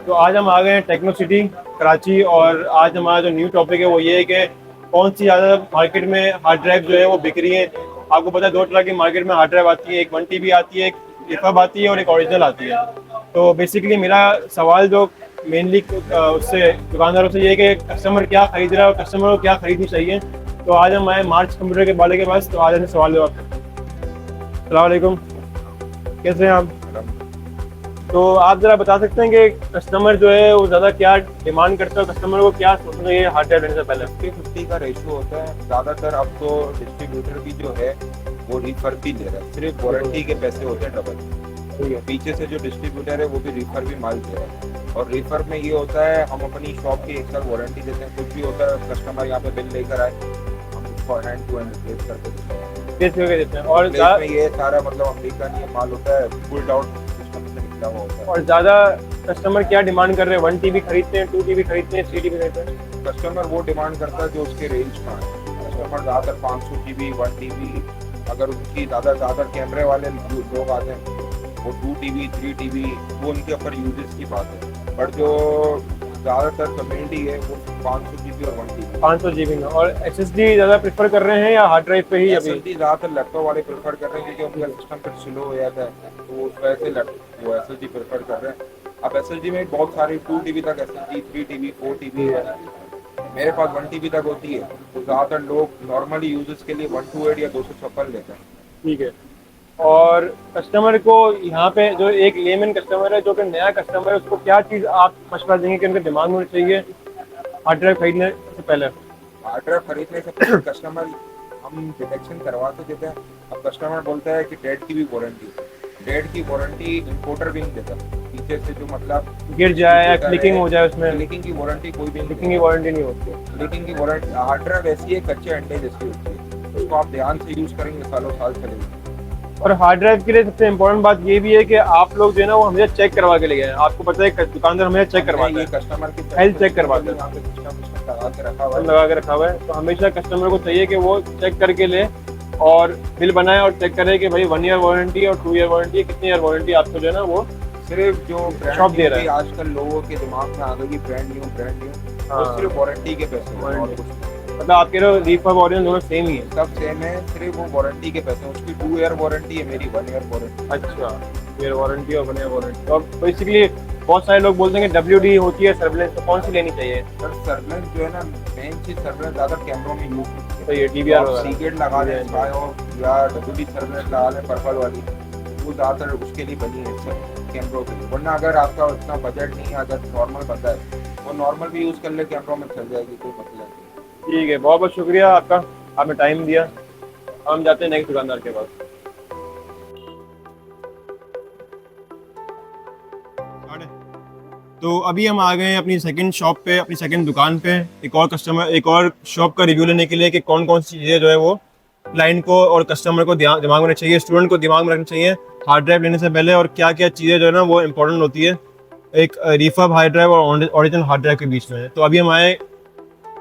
तो आज हम आ गए हैं टेक्नो सिटी कराची, और आज हमारा जो न्यू टॉपिक है वो ये है कि कौन सी ज़्यादा मार्केट में हार्ड ड्राइव जो है वो बिक रही है। आपको पता है दो तरह की मार्केट में हार्ड ड्राइव आती है, एक 1 TB आती है, एक रिफर्ब आती है और एक ओरिजिनल आती है। तो बेसिकली मेरा सवाल जो मेनली उससे दुकानदारों से ये है कि कस्टमर क्या खरीद रहा है और कस्टमर को क्या खरीदनी चाहिए। तो आज हम आए मार्च कंप्यूटर के वाले के पास, तो आज हमें सवाल जवाब। अस्सलाम वालेकुम, कैसे हैं आप? तो आप ज़रा बता सकते हैं कि कस्टमर जो है वो ज़्यादा क्या डिमांड करता है, कस्टमर को क्या सोचना चाहिए हार्ड ड्राइव लेने से पहले? 50-50 का रेशियो होता है ज़्यादातर। अब तो डिस्ट्रीब्यूटर भी जो है वो रिफर भी दे रहा है, सिर्फ वारंटी के पैसे होते हैं डबल। ठीक है। पीछे से जो डिस्ट्रीब्यूटर है वो भी रिफर भी माल दे रहा है। और रिफर में ये होता है हम अपनी शॉप की 1 साल वारंटी देते हैं। कुछ भी होता है कस्टमर यहाँ पे बिल लेकर आए, हम उसको हैंड टू हैंड रिप्लेस करके देते हैं। केस करके देते हैं। और में ये सारा मतलब अमेरिकन ये माल होता है, फुल आउट सिस्टम से निकला हुआ होता है। और ज़्यादा कस्टमर क्या डिमांड कर रहे हैं? 1 TB खरीदते हैं, 2 TB खरीदते हैं, 3 TB खरीदते हैं? कस्टमर वो डिमांड करता है जो उसके रेंज का है। कस्टमर ज़्यादातर 500 GB 1 TB, अगर उनकी ज़्यादा कैमरे वाले लोग आते हैं वो 2 TB 3 TB, वो उनके ऊपर यूजेस की बात है। बट जो ज़्यादातर कम्युनिटी है वो 500 GB और 1 TB। 500 GB में। और SSD ज़्यादा प्रेफर कर रहे हैं या हार्ड ड्राइव पे ही? अभी SSD ज़्यादातर लैपटॉप वाले प्रेफर कर रहे हैं क्योंकि उनका सिस्टम फिर स्लो हो जाता है, तो उस वजह से वो SSD प्रेफर कर रहे हैं। अब SSD में बहुत सारी 2 TB तक SSD, 3 TB 4 TB है, मेरे पास 1 TB तक होती है। तो ज़्यादातर लोग नॉर्मली यूजेस के लिए 128 या 256 लेते हैं। ठीक है। और कस्टमर को यहाँ पे जो एक लेमन कस्टमर है, जो कि नया कस्टमर है, उसको क्या चीज़ आप मशवरा देंगे कि उनके दिमाग में होनी चाहिए हार्ड ड्राइव खरीदने से पहले? हार्ड ड्राइव खरीदने से पहले कस्टमर हम डिटेक्शन करवा के देते हैं। अब कस्टमर बोलता है कि डेट की भी वारंटी इंपोर्टर भी नहीं देता। पीछे से जो मतलब गिर जाए या क्लिकिंग हो जाए, उसमें क्लिकिंग की वारंटी कोई भी नहीं क्लिकिंग की वारंटी नहीं होती। क्लिकिंग की वारंटी हार्ड ड्राइव ऐसी है कच्चे अंडे जैसी होती है, उसको आप ध्यान से यूज करेंगे सालों साल चलेगी। और हार्ड ड्राइव के लिए सबसे इम्पोर्टेंट बात ये भी है कि आप लोग जो है ना वो हमेशा चेक करवा के ले गए। आपको पता है दुकानदार हमेशा चेक करवाते हैं, कस्टमर की हेल्थ चेक करवाते हैं, यहाँ पे सिस्टम लगा के रखा हुआ है। लगा के रखा हुआ है। तो हमेशा कस्टमर को चाहिए कि वो चेक करके ले और बिल बनाए और चेक करे कि भाई 1 ईयर वारंटी और 2 ईयर वारंटी, कितनी ईयर वारंटी आपको जो है ना वो सिर्फ जो शॉप दे रहा है। आजकल लोगों के दिमाग में आ गई ब्रांड न्यू हाँ। तो सिर्फ वारंटी के पैसे हैं और कुछ नहीं। मतलब आपके रिफर्ब ओरिजिनल दोनों सेम ही है? सब सेम है, सिर्फ वो वारंटी के पैसे हैं। उसकी 2 ईयर वारंटी है, मेरी 1 ईयर वारंटी। अच्छा, ईयर वारंटी और 1 ईयर वारंटी। और बेसिकली बहुत सारे लोग बोलते हैं कि WD होती है सर्विलेंस, तो कौन सी लेनी चाहिए? सर सर्विलेंस जो है ना, मेन चीज सर्विलेंस ज़्यादा कैमरों में यूज होती है। तो ये DVR वगैरह सीक्रेट लगा दें स्पाई और या WD सर्विलेंस लगा लें पर्पल वाली, वो ज़्यादातर उसके लिए बनी है सब कैमरों के लिए। वरना अगर आपका उतना बजट नहीं है, अगर नॉर्मल बंदा है वो नॉर्मल भी यूज़ कर ले, कैमरों में चल जाएगी, कोई मतलब नहीं। ठीक है, बहुत बहुत शुक्रिया आपका, आपने टाइम दिया। हम जाते हैं नेक्स्ट दुकानदार के पास। तो अभी हम आ गए हैं अपनी सेकंड शॉप पे, अपनी सेकंड दुकान पे, एक और शॉप का रिव्यू लेने के लिए कि कौन कौन सी चीज़ें जो है वो क्लाइंट को और कस्टमर को दिमाग में रखनी चाहिए, स्टूडेंट को दिमाग में रखनी चाहिए हार्ड ड्राइव लेने से पहले, और क्या क्या चीज़ें जो है ना वो इम्पोर्टेंट होती है एक रिफर्ब हार्ड ड्राइव और ओरिजिनल हार्ड ड्राइव के बीच में। तो अभी हम आए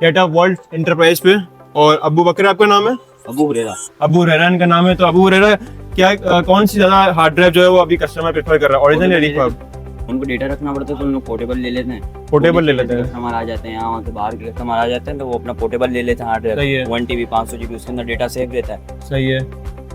डेटा वर्ल्ड एंटरप्राइज पे, और अबू बकर आपका नाम है? अबू हुरैरा। अबू हुरैरा इनका नाम है। तो अबू हुरैरा, क्या कौन सी ज़्यादा हार्ड ड्राइव जो है वो अभी कस्टमर प्रेफर कर रहा है, ओरिजिनल या रिफर्ब? उनको डेटा रखना पड़ता है तो उन लोग पोर्टेबल ले लेते हैं। पोर्टेबल ले लेते हैं। कस्टमर आ जाते हैं यहाँ, वहाँ से बाहर के कस्टमर आ जाते हैं तो वो अपना पोर्टेबल ले लेते हैं हार्ड सही है। ड्राइव 1 TB 500 GB, उसके अंदर डेटा सेव रहता है। सही है।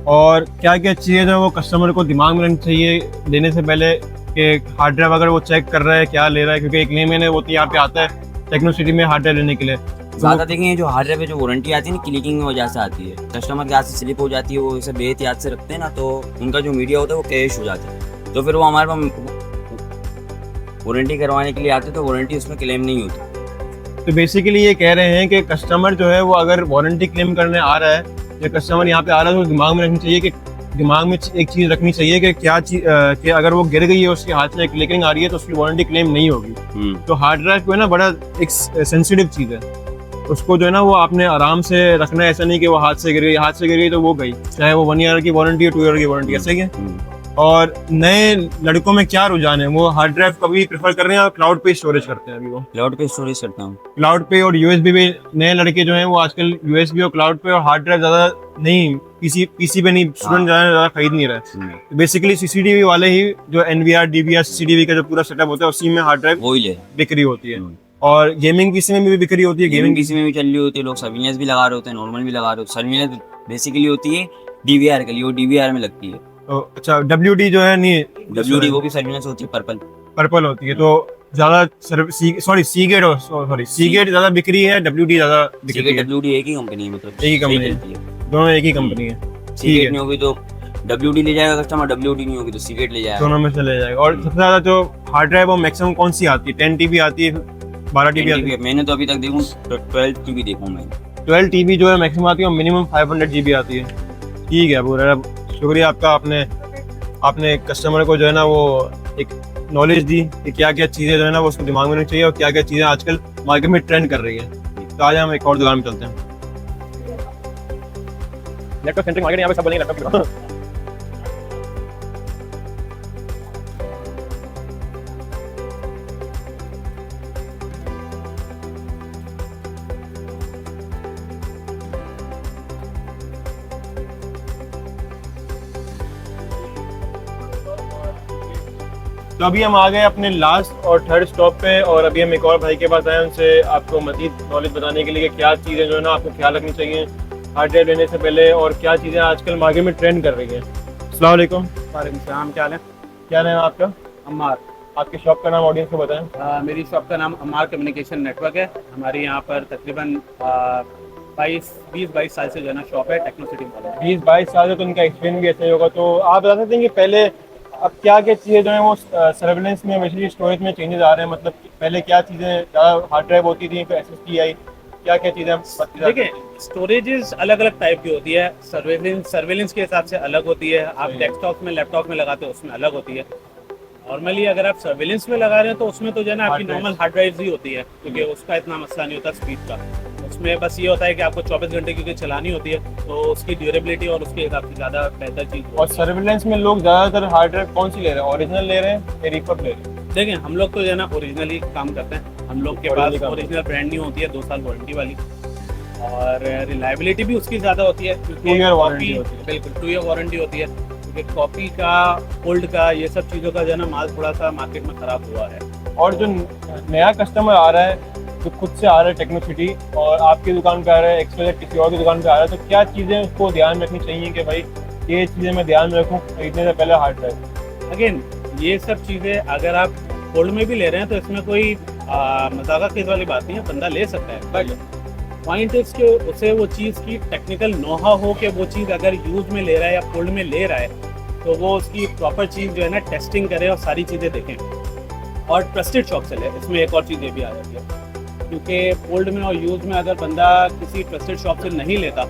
और क्या क्या चीज़ें जो वो कस्टमर को दिमाग में रखनी चाहिए लेने से पहले कि हार्ड ड्राइव अगर वो चेक कर रहा है क्या ले रहा है, क्योंकि एक लेमैन है वो तो यहाँ पे आता है टेक्नो सिटी में हार्ड ड्राइव लेने के लिए। ज़्यादा देखेंगे जो हार्ड ड्राइव पे जो वारंटी आती है ना, क्लिकिंग की वजह से आती है, कस्टमर के हाथ से स्लिप हो जाती है, वो इसे बेहतियात से रखते हैं ना, तो उनका जो मीडिया होता है वो कैश हो जाता है। तो फिर वो हमारे पास वारंटी करवाने के लिए आते तो वारंटी उसमें क्लेम नहीं होती। तो बेसिकली ये कह रहे हैं कि कस्टमर जो है वो अगर वारंटी क्लेम करने आ रहा है या कस्टमर यहाँ पे आ रहा है तो दिमाग में रखनी चाहिए कि दिमाग में एक चीज़ रखनी चाहिए कि क्या चीज़ कि अगर वो गिर गई है, उसके हाथ से क्लिकिंग आ रही है तो उसकी वारंटी क्लेम नहीं होगी। तो हार्ड ड्राइव को है ना बड़ा एक सेंसिटिव चीज़ है, उसको जो है ना वो आपने आराम से रखना है। ऐसा नहीं कि वो हाथ से गिर गई तो वो गई, चाहे वो 1 ईयर की वारंटी हो 2 ईयर की वारंटी, ऐसे ही है। और नए लड़कों में क्या रुझान है, वो हार्ड ड्राइव कभी प्रेफर कर रहे हैं या क्लाउड पे स्टोरेज करते हैं? अभी वो क्लाउड पे स्टोरेज करता हूँ। क्लाउड पे और यूएसबी भी नए लड़के जो हैं वो आजकल यूएसबी और क्लाउड पे और हार्ड ड्राइव ज़्यादा नहीं पीसी पे नहीं, स्टूडेंट ज़्यादा खरीद नहीं रहे। बेसिकली सीसीटीवी वाले ही जो एनवीआर डीवीआर सीसीटीवी का जो पूरा सेटअप होता है उसी में हार्ड ड्राइव वही ले। बिक्री होती है। और गेमिंग पीसी में भी बिक्री होती है। गेमिंग पीसी में भी चल रही होती है, लोग सर्विलेंस भी लगा रहे होते हैं, नॉर्मल भी लगा रहे होते हैं। सर्विलेंस बेसिकली होती है डीवीआर के लिए, वो डीवीआर में लगती है। तो अच्छा WD जो है नहीं, WD वो भी सर्विलेंस होती है, पर्पल होती है। तो ज्यादा सीगेट ज्यादा बिक्री है, WD ज्यादा बिक्री है। WD एक ही कंपनी है, मतलब एक ही कंपनी है, चलती है। दोनों एक ही कंपनी है। सीगेट नहीं होगी तो WD ले जाएगा कस्टमर, WD नहीं होगी तो सीगेट ले जाएगा, दोनों में चले जाएगा। और सबसे ज्यादा जो हार्ड ड्राइव वो मैक्सिमम कौन सी आती है? 10 TB आती है, 12 TB आती है? मैंने तो अभी तक देखूं 12 TB देखूं मैं। 12 TB जो है मैक्सिमम आती है, और मिनिमम 500 GB आती है। ठीक है पूरा, शुक्रिया आपका, आपने कस्टमर को जो है ना वो एक नॉलेज दी कि क्या क्या चीज़ें जो है ना वो उसको दिमाग में होनी चाहिए, और क्या क्या चीज़ें आजकल मार्केट में ट्रेंड कर रही है। तो आज हम एक और दुकान में चलते हैं। लैपटॉप सेंट्रिक मार्केट, यहाँ पे सब बनेंगे लैपटॉप की। तो अभी हम आ गए अपने लास्ट और थर्ड स्टॉप पे, और अभी हम एक और भाई के पास आए, उनसे आपको मजीद नॉलेज बताने के लिए कि क्या चीज़ें जो है ना आपको ख्याल रखनी चाहिए हार्ड ड्राइव लेने से पहले, और क्या चीज़ें आजकल मार्केट में ट्रेंड कर रही हैं। अस्सलाम वालेकुम। वालेकुम सलाम, क्या हाल है? क्या नाम है आपका? अम्मार। आपकी शॉप का नाम ऑडियंस को बताएं। मेरी शॉप का नाम अम्मार कम्युनिकेशन नेटवर्क है। हमारे यहाँ पर तकरीबन 20-22 साल से जो है ना शॉप है टेक्नो सिटी मॉल में। 20-22 साल से, तो उनका एक्सपीरियंस भी ऐसा ही होगा। तो आप बता सकते हैं कि पहले अब क्या क्या चीज़ें जो है वो सर्विलेंस में, वैसे स्टोरेज में चेंजेस आ रहे हैं? मतलब पहले क्या चीज़ें ज़्यादा हार्ड ड्राइव होती थी, फिर SSD आई, क्या क्या चीज़ें? देखिए, स्टोरेजेस अलग अलग टाइप की होती है। सर्वेलेंस के हिसाब से अलग होती है। आप डेस्कटॉप में, लैपटॉप में लगाते हो उसमें अलग होती है। नॉर्मली अगर आप सर्वेलेंस में लगा रहे हैं तो उसमें तो जो है ना आपकी नॉर्मल हार्ड ड्राइव ही होती है, क्योंकि उसका इतना मसला नहीं होता स्पीड का। उसमें बस ये होता है कि आपको 24 घंटे क्योंकि चलानी होती है, तो उसकी ड्यूरेबिलिटी और उसके हिसाब से ज़्यादा बेहतर चीज़। और सर्विलेंस में लोग ज़्यादातर हार्ड ड्राइव कौन सी ले रहे हैं? ओरिजिनल ले रहे हैं या रिफर्ब ले रहे हैं? देखिए, हम लोग तो जो है ना ओरिजिनल ही काम करते हैं। हम लोग के पास ओरिजिनल ब्रांड नहीं होती है, 2 साल वारंटी वाली, और रिलायबिलिटी भी उसकी ज़्यादा होती है, क्योंकि 2 ईयर वारंटी होती है। बिल्कुल 2 ईयर वारंटी होती है, क्योंकि कॉपी का, ओल्ड का, ये सब चीज़ों का जो है ना माल थोड़ा सा मार्केट में ख़राब हुआ है। और जो नया कस्टमर आ रहा है, जो खुद से आ रहा है टेक्नो सिटी और आपकी दुकान पे आ रहा है, एक्सपेक्ट किसी और की दुकान पे आ रहा है, तो क्या चीज़ें उसको ध्यान में रखनी चाहिए कि भाई ये चीज़ें मैं ध्यान में रखूँ खरीदने से पहले हार्ड ड्राइव? अगेन, ये सब चीज़ें अगर आप ओल्ड में भी ले रहे हैं तो इसमें कोई मजाक केस वाली बात नहीं है, बंदा ले सकता है। बट पॉइंट इज कि उसे वो चीज़ की टेक्निकल नोहा हो कि वो चीज़ अगर यूज में ले रहा है या ओल्ड में ले रहा है तो वो उसकी प्रॉपर चीज़ जो है ना टेस्टिंग करे और सारी चीज़ें देखें, और ट्रस्टेड शॉप से ले। इसमें एक और चीज़ ये भी आ जाती है, क्योंकि ओल्ड में और यूज में अगर बंदा किसी ट्रस्टेड शॉप से नहीं लेता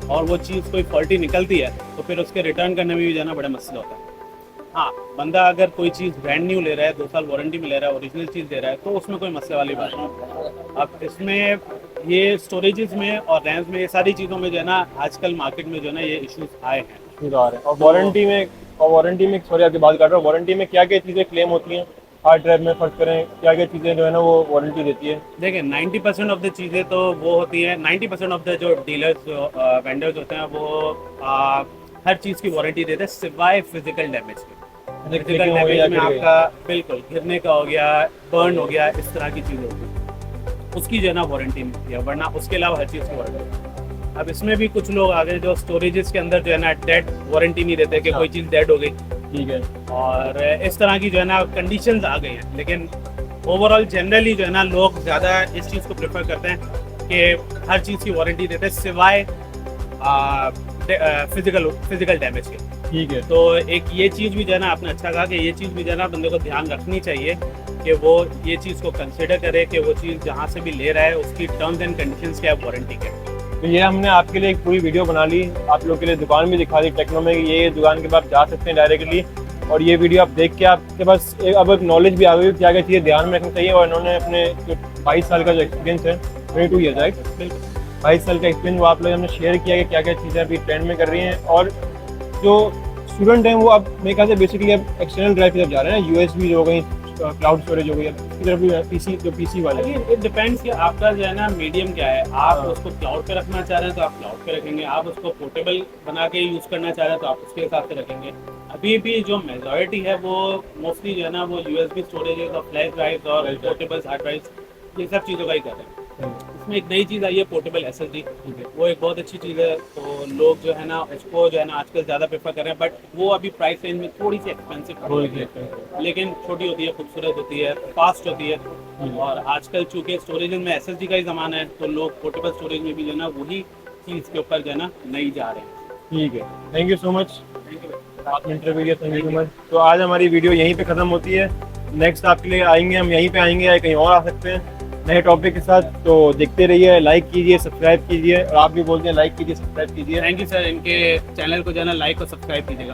और वो चीज़ कोई फॉल्टी निकलती है तो फिर उसके रिटर्न करने में भी जाना बड़ा मसला होता है। हाँ, बंदा अगर कोई चीज़ ब्रांड न्यू ले रहा है, 2 साल वारंटी में ले रहा है, ओरिजिनल चीज़ दे रहा है, तो उसमें कोई मसले वाली बात नहीं। अब इसमें ये स्टोरेजेस में और रैम्स में, ये सारी चीज़ों में जो है ना आजकल मार्केट में जो है ना ये इश्यूज आए हैं। और वारंटी में सॉरी आपकी बात कर रहा हूँ, वारंटी में क्या क्या चीज़ें क्लेम होती हैं हार्ड ड्राइव में? फर्स्ट करें क्या क्या चीज़ें जो है ना वो वारंटी देती है? देखिए, 90% ऑफ द चीज़ें तो वो होती है, 90% ऑफ द जो डीलर्स वेंडर्स होते हैं वो हर चीज़ की वारंटी देते हैं सिवाय फिजिकल डैमेज के। फिजिकल डैमेज में आपका बिल्कुल गिरने का हो गया, बर्न हो गया, इस तरह की चीज़ें होती, उसकी जो है ना वारंटी मिलती है, वरना उसके अलावा हर चीज़ की वारंटी। अब इसमें भी कुछ लोग आ गए जो स्टोरेजेस के अंदर जो है ना डेड वारंटी नहीं देते कि कोई चीज़ डेड हो गई, ठीक है, और इस तरह की जो है ना कंडीशंस आ गई हैं। लेकिन ओवरऑल जनरली जो है ना लोग ज़्यादा इस चीज़ को प्रेफर करते हैं कि हर चीज़ की वारंटी देते हैं सिवाय फिजिकल डैमेज के। ठीक है। तो एक ये चीज़ भी जो है ना आपने अच्छा कहा कि ये चीज़ भी जो है ना बंदे को ध्यान रखनी चाहिए कि वो ये चीज़ को कंसिडर करे कि वो चीज़ जहाँ से भी ले रहा है उसकी टर्म्स एंड कंडीशंस क्या है वारंटी के। तो ये हमने आपके लिए एक पूरी वीडियो बना ली, आप लोग के लिए दुकान भी दिखा दी टेक्नो में, ये दुकान के पास आप जा सकते हैं डायरेक्टली, और ये वीडियो आप देख के आपके पास अब एक नॉलेज भी आ गई क्या क्या चीज़ें ध्यान में रखनी चाहिए। और इन्होंने अपने जो 22 साल का जो एक्सपीरियंस है, 22 ईयर्स राइट, बिल्कुल 22 साल का एक्सपीरियंस वो आप लोग हमने शेयर किया कि क्या क्या चीज़ें अभी ट्रेंड में कर रही हैं। और जो स्टूडेंट हैं वो अब मेरे ख्याल से बेसिकली अब एक्सटर्नल ड्राइव की तरफ जा रहे हैं, USB हो गई, क्लाउड स्टोरेज हो गया, इसकी तरफ भी पीसी, जो पीसी वाले हैं। इट डिपेंड्स कि आपका जो है ना मीडियम क्या है। आप उसको क्लाउड पे रखना चाह रहे हैं तो आप क्लाउड पे रखेंगे, आप उसको पोर्टेबल बना के यूज़ करना चाह रहे हैं तो आप उसके हिसाब से रखेंगे। अभी भी जो मेजॉरिटी है वो मोस्टली जो है ना वो यूएसबी स्टोरेज और फ्लैश ड्राइव और पोर्टेबल हार्ड ड्राइव ये सब चीज़ों का ही कर रहे हैं। इसमें एक नई चीज़ आई है पोर्टेबल एसएसडी, वो एक बहुत अच्छी चीज़ है। तो लोग जो है ना उसको जो है ना आजकल ज़्यादा प्रेफर कर रहे हैं, बट वो अभी प्राइस रेंज में थोड़ी सी एक्सपेंसिव होती है, लेकिन छोटी होती है, खूबसूरत होती है, फास्ट होती है। और आजकल चूँकि स्टोरेज में एसएसडी का ही ज़माना है तो लोग पोर्टेबल स्टोरेज में भी जो है ना वही चीज़ के ऊपर जो है ना नहीं जा रहे हैं। ठीक है, थैंक यू सो मच, आपने इंटरव्यू दिया, थैंक यू सो मच। तो आज हमारी वीडियो यहीं पे ख़त्म होती है। नेक्स्ट आपके लिए आएंगे, हम यहीं पे आएंगे या कहीं और आ सकते हैं नए टॉपिक के साथ। तो देखते रहिए, लाइक कीजिए, सब्सक्राइब कीजिए, और आप भी बोलते हैं लाइक कीजिए, सब्सक्राइब कीजिए। थैंक यू सर, इनके चैनल को जो है ना लाइक और सब्सक्राइब कीजिएगा।